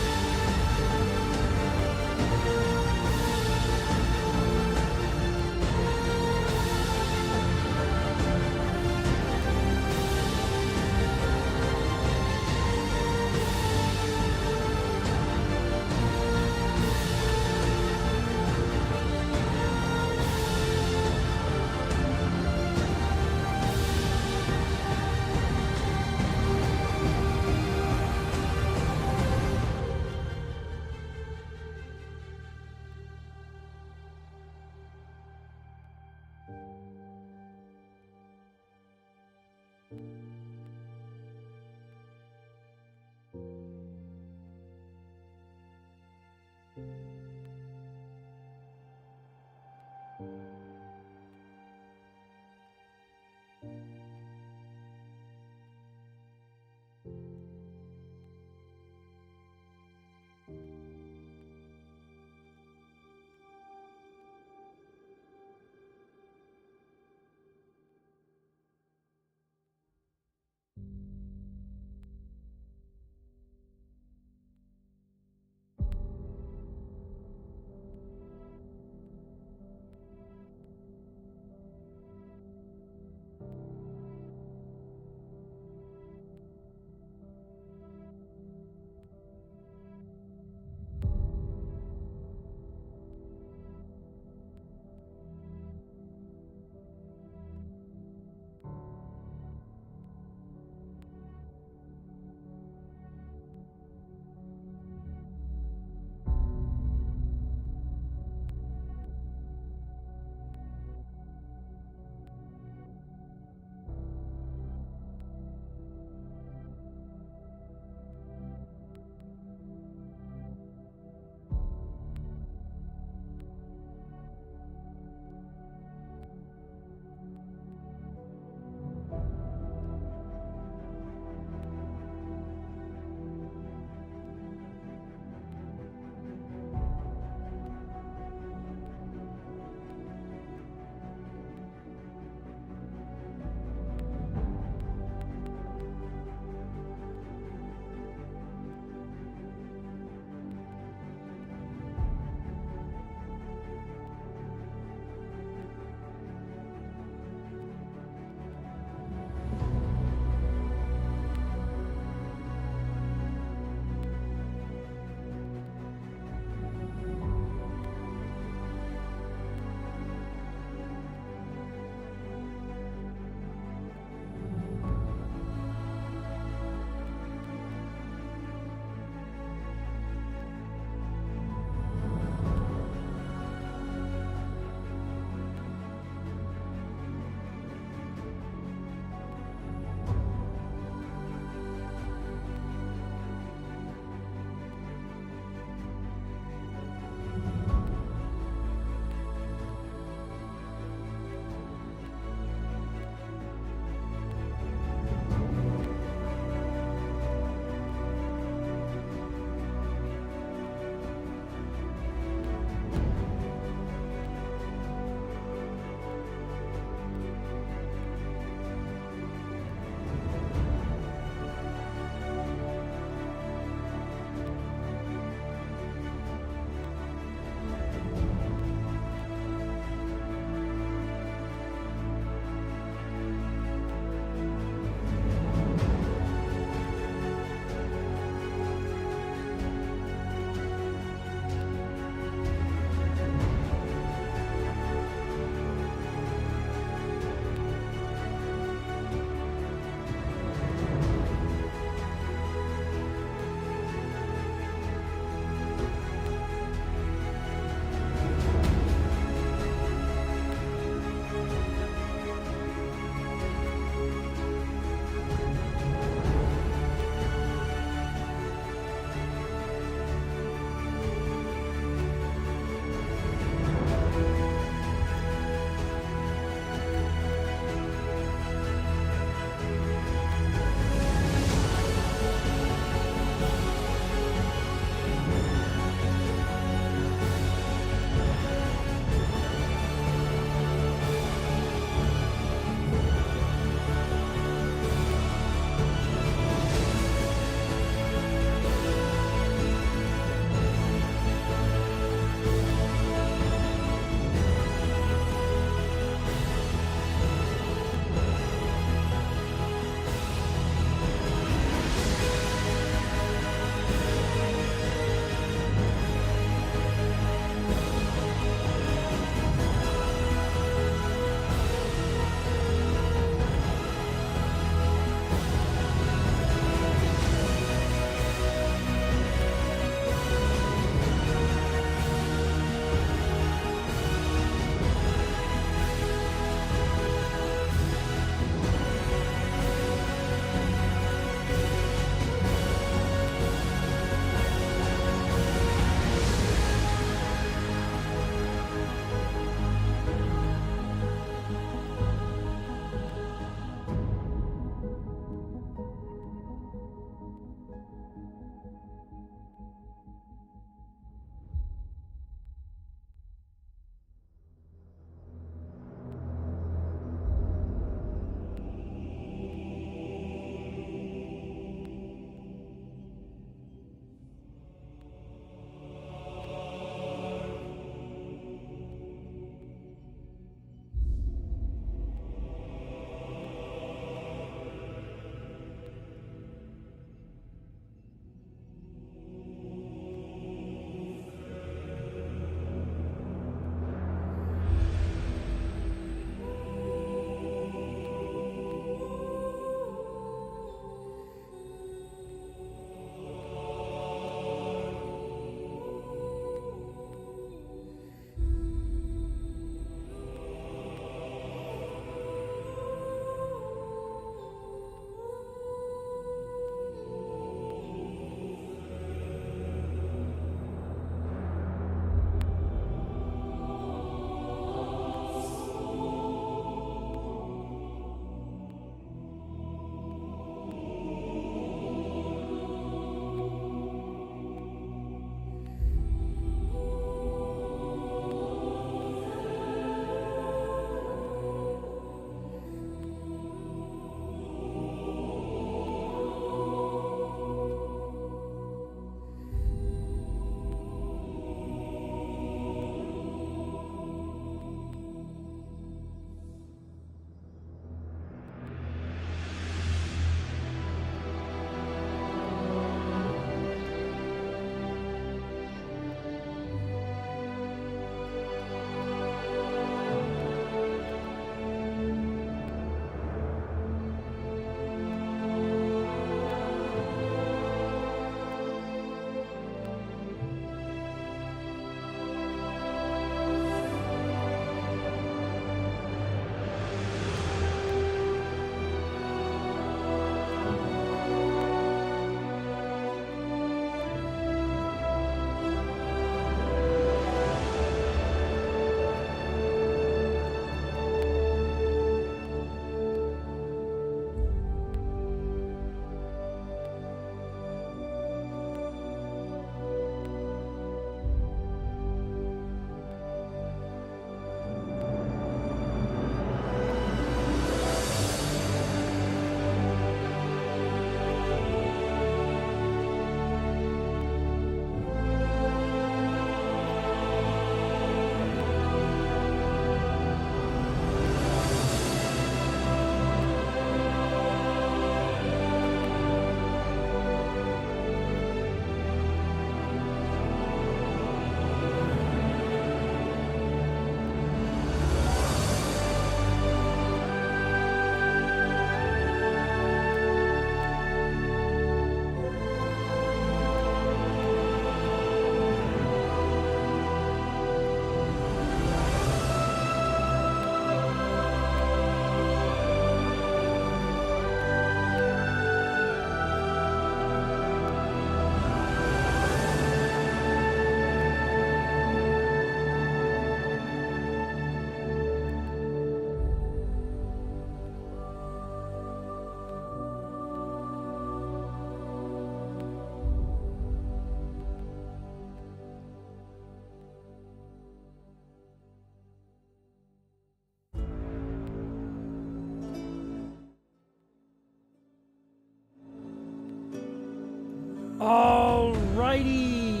Speaker 1: Alrighty,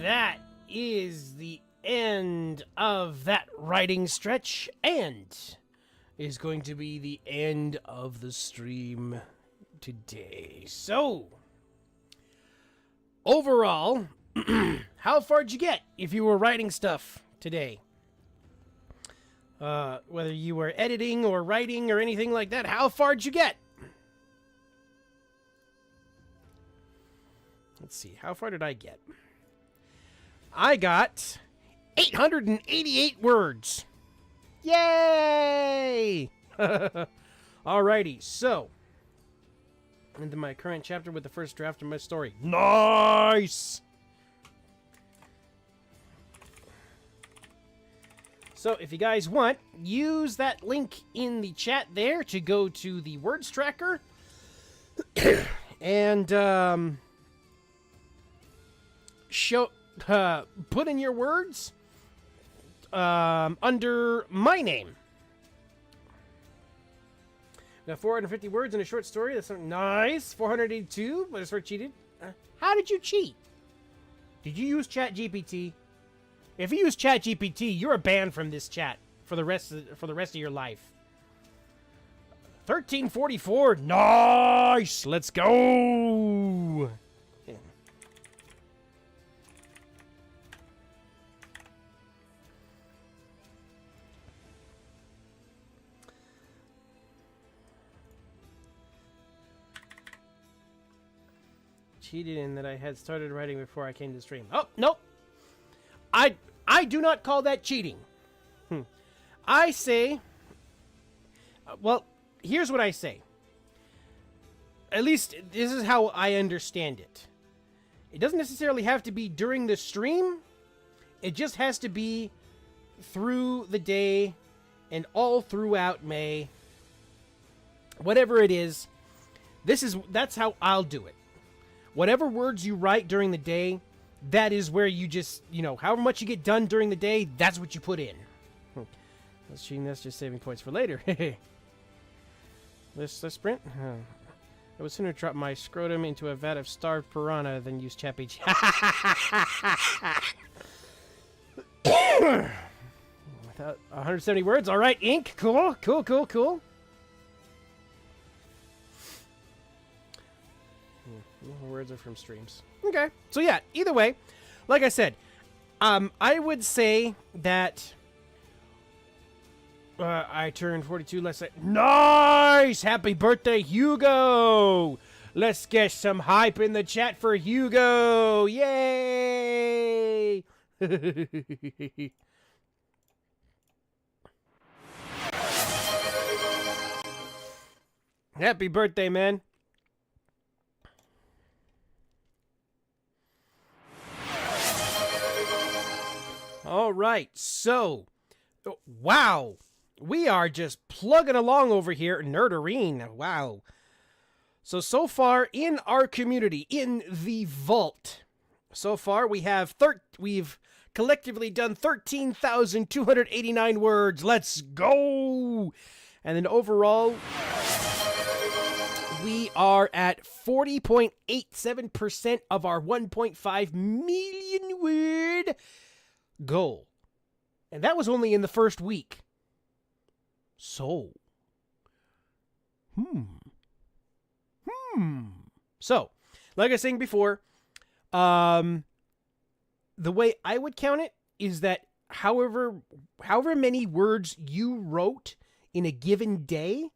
Speaker 1: that is the end of that writing stretch and is going to be the end of the stream today. So, overall, how far'd you get if you were writing stuff today? Whether you were editing or writing or anything like that, how far'd you get? Let's see, how far did I get? I got 888 words. Yay! Alrighty, so into my current chapter with the first draft of my story. Nice! So if you guys want, use that link in the chat there to go to the words tracker and put in your words under my name. Got 450 words in a short story. That's nice. 482, but it's sort of cheated. How did you cheat? Did you use ChatGPT? If you use ChatGPT, you're banned from this chat for the rest of your life. 1344, nice. Let's go. Yeah. Cheated in that I had started writing before I came to the stream. Oh, nope. I do not call that cheating. I say, well, here's what I say. At least this is how I understand it. It doesn't necessarily have to be during the stream. It just has to be through the day and all throughout May. Whatever it is, that's how I'll do it. Whatever words you write during the day, that is where you just, however much you get done during the day, that's what you put in. That's cheating, that's just saving points for later. Let's sprint. I would sooner drop my scrotum into a vat of starved piranha than use ChatGPT. Without 170 words. All right, ink. Cool. Words are from streams. Okay. So yeah, either way, like I said, I would say that I turned 42. Let's say, nice! Happy birthday, Hugo! Let's get some hype in the chat for Hugo! Yay! Happy birthday, man. All right, so, wow, we are just plugging along over here at Nerdarine. Wow. So far in our community, in the vault, so far we've collectively done 13,289 words. Let's go. And then overall, we are at 40.87% of our 1.5 million word goal. And that was only in the first week. So. So, like I was saying before, the way I would count it is that however many words you wrote in a given day,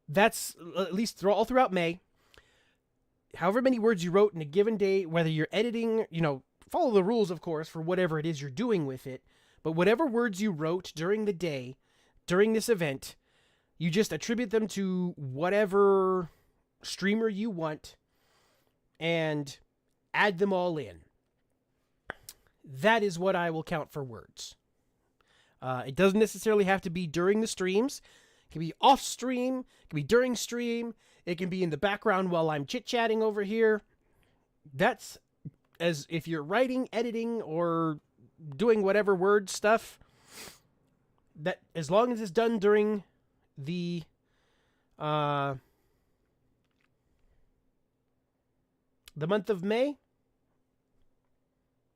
Speaker 1: that's at least all throughout May, however many words you wrote in a given day, whether you're editing, follow the rules, of course, for whatever it is you're doing with it. But whatever words you wrote during the day, during this event, you just attribute them to whatever streamer you want and add them all in. That is what I will count for words. It doesn't necessarily have to be during the streams. It can be off stream. It can be during stream. It can be in the background while I'm chit-chatting over here. That's as if you're writing, editing, or doing whatever word stuff, that as long as it's done during the The month of May,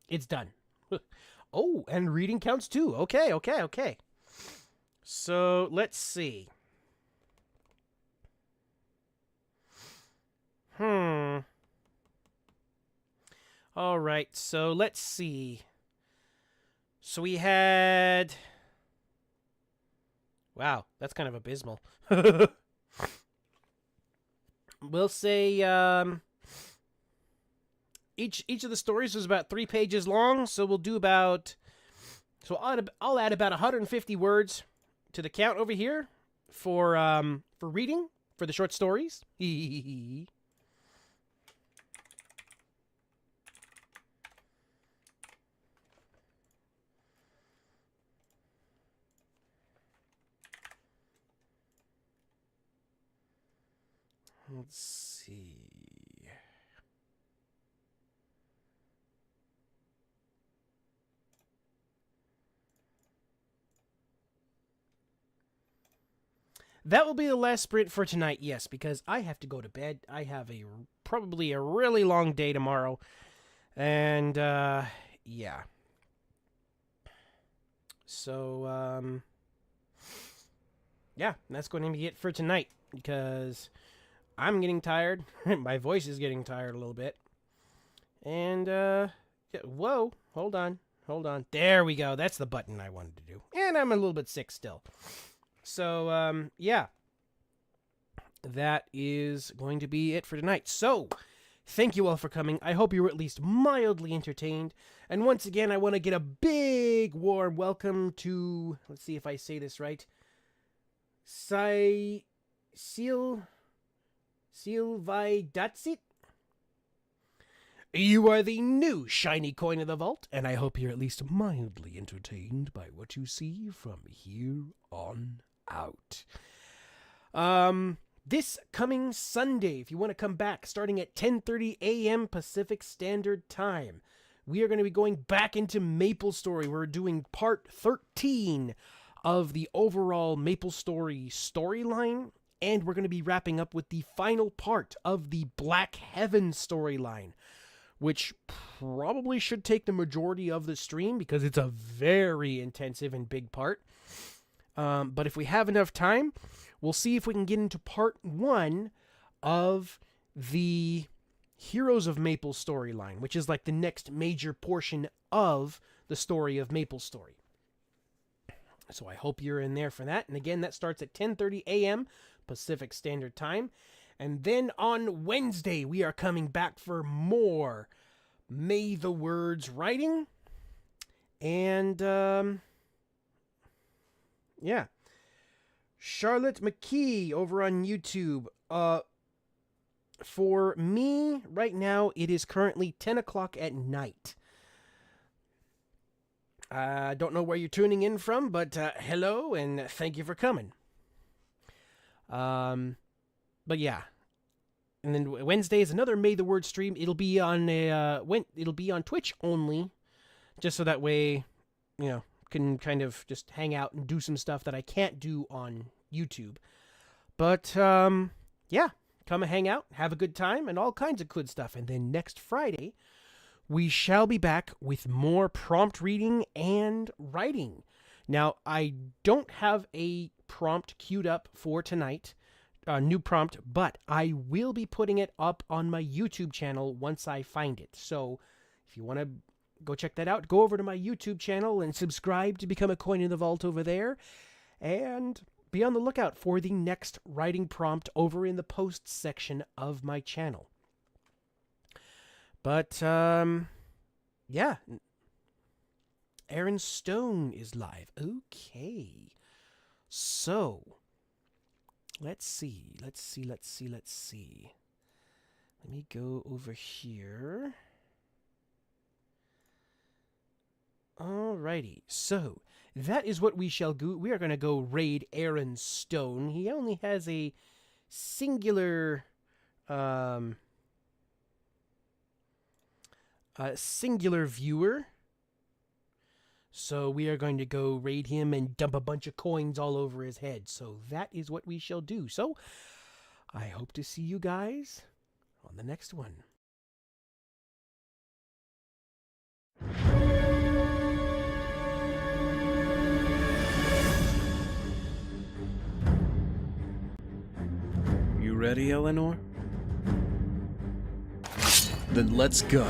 Speaker 1: it's done. Oh, and reading counts too. Okay. So let's see. All right, so let's see. So we had. Wow, that's kind of abysmal. We'll say each of the stories was about 3 pages long, so we'll do about. So I'll add about 150 words to the count over here for reading for the short stories. Let's see. That will be the last sprint for tonight, yes, because I have to go to bed. I have probably a really long day tomorrow. And, yeah. So, yeah, that's going to be it for tonight, because I'm getting tired. My voice is getting tired a little bit. And, yeah, whoa, hold on. There we go. That's the button I wanted to do. And I'm a little bit sick still. So, yeah, that is going to be it for tonight. So, thank you all for coming. I hope you were at least mildly entertained. And once again, I want to get a big warm welcome to, let's see if I say this right, Silvidatsit. You are the new shiny coin of the vault, and I hope you're at least mildly entertained by what you see from here on out. This coming Sunday, if you want to come back, starting at 10:30 a.m. Pacific Standard Time, we are going to be going back into MapleStory. We're doing part 13 of the overall MapleStory storyline, and we're going to be wrapping up with the final part of the Black Heaven storyline, which probably should take the majority of the stream because it's a very intensive and big part. But if we have enough time, we'll see if we can get into part 1 of the Heroes of Maple storyline, which is like the next major portion of the story of MapleStory. So I hope you're in there for that. And again, that starts at 10:30 a.m. Pacific Standard Time. And then on Wednesday, we are coming back for more May the Words writing. And, yeah. Charlotte McKee over on YouTube. For me, right now, it is currently 10 o'clock at night. I don't know where you're tuning in from, but hello and thank you for coming. But yeah. And then Wednesday is another May the Word stream. It'll be on Twitch only, just so that way, you know, can kind of just hang out and do some stuff that I can't do on YouTube. But yeah, come and hang out, have a good time, and all kinds of good stuff. And then next Friday, we shall be back with more prompt reading and writing. Now, I don't have a prompt queued up for tonight, a new prompt, but I will be putting it up on my YouTube channel once I find it. So if you want to go check that out, go over to my YouTube channel and subscribe to become a coin in the vault over there. And be on the lookout for the next writing prompt over in the posts section of my channel. But, yeah. Aaron Stone is live. Okay. So, let's see. Let me go over here. Alrighty. So, that is what we shall do. We are going to go raid Aaron Stone. He only has a singular, viewer. So we are going to go raid him and dump a bunch of coins all over his head. So that is what we shall do. So I hope to see you guys on the next one.
Speaker 3: You ready, Eleanor? Then let's go.